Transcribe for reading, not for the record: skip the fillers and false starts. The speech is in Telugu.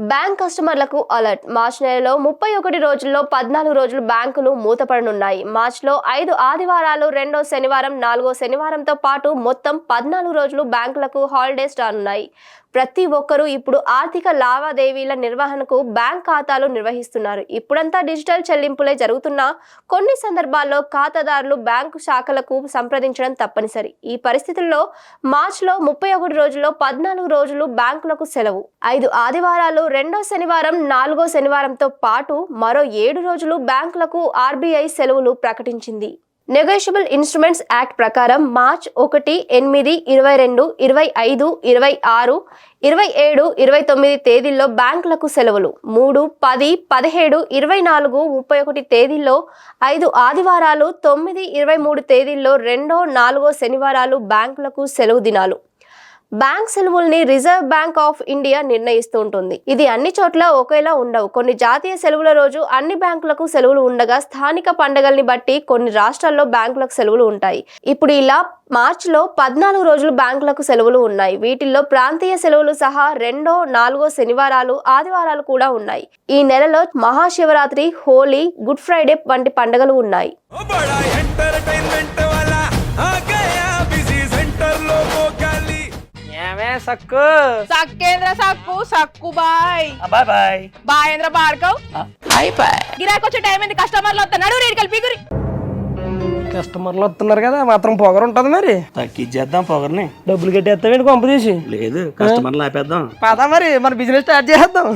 బ్యాంక్ కస్టమర్లకు అలర్ట్. మార్చి నెలలో 31 రోజుల్లో 14 రోజులు బ్యాంకులు మూతపడనున్నాయి. మార్చిలో 5 ఆదివారాలు, రెండో శనివారం, నాలుగో శనివారంతో పాటు మొత్తం 14 రోజులు బ్యాంకులకు హాలిడేస్ రానున్నాయి. ప్రతి ఒక్కరూ ఇప్పుడు ఆర్థిక లావాదేవీల నిర్వహణకు బ్యాంక్ ఖాతాలు నిర్వహిస్తున్నారు. ఇప్పుడంతా డిజిటల్ చెల్లింపులే జరుగుతున్నా కొన్ని సందర్భాల్లో ఖాతాదారులు బ్యాంకు శాఖలకు సంప్రదించడం తప్పనిసరి. ఈ పరిస్థితుల్లో మార్చిలో 31 రోజుల్లో 14 రోజులు బ్యాంకులకు సెలవు. 5 ఆదివారాలు, రెండో శనివారం, నాలుగో శనివారంతో పాటు మరో 7 రోజులు బ్యాంకులకు ఆర్బీఐ సెలవులు ప్రకటించింది. నెగోషియబుల్ ఇన్స్ట్రుమెంట్స్ యాక్ట్ ప్రకారం మార్చ్ 1, 8, 22, 25, 26, 27, 29 తేదీల్లో బ్యాంకులకు సెలవులు. 3, 10, 17, 24, 31 తేదీల్లో 5 ఆదివారాలు, 9, 23 తేదీల్లో రెండో, నాలుగో శనివారాలు బ్యాంకులకు సెలవు దినాలు. బ్యాంక్ సెలవుల్ని రిజర్వ్ బ్యాంక్ ఆఫ్ ఇండియా నిర్ణయిస్తూ ఉంటుంది. ఇది అన్ని చోట్ల ఒకేలా ఉండవు. కొన్ని జాతీయ సెలవుల రోజు అన్ని బ్యాంకులకు సెలవులు ఉండగా, స్థానిక పండుగల్ని బట్టి కొన్ని రాష్ట్రాల్లో బ్యాంకులకు సెలవులు ఉంటాయి. ఇప్పుడు ఇలా మార్చిలో 14 రోజులు బ్యాంకులకు సెలవులు ఉన్నాయి. వీటిల్లో ప్రాంతీయ సెలవులు సహా రెండో, నాలుగో శనివారాలు, ఆదివారాలు కూడా ఉన్నాయి. ఈ నెలలో మహాశివరాత్రి, హోలీ, గుడ్ ఫ్రైడే వంటి పండుగలు ఉన్నాయి. సక్కు సక్కేంద్ర సక్కు సక్కు బాయ్ బాయ్ బాయ్ బాయేంద్ర బార్కవ్ బాయ్ బాయ్. గిరాకి వచ్చే టైం ఏంది? కస్టమర్లు వస్తున్నాడు, రేటు కలిపి గురి. కస్టమర్లు వస్తున్నారు కదా, మాత్రం పొగరు ఉంటది. మరి తగ్గించేద్దాం పొగర్ని. డబ్బులు కట్టేస్తావేంటి కొంప తీసి? లేదు, కస్టమర్లు ఆపేద్దాం. పదా మరి మన బిజినెస్ స్టార్ట్ చేద్దాం.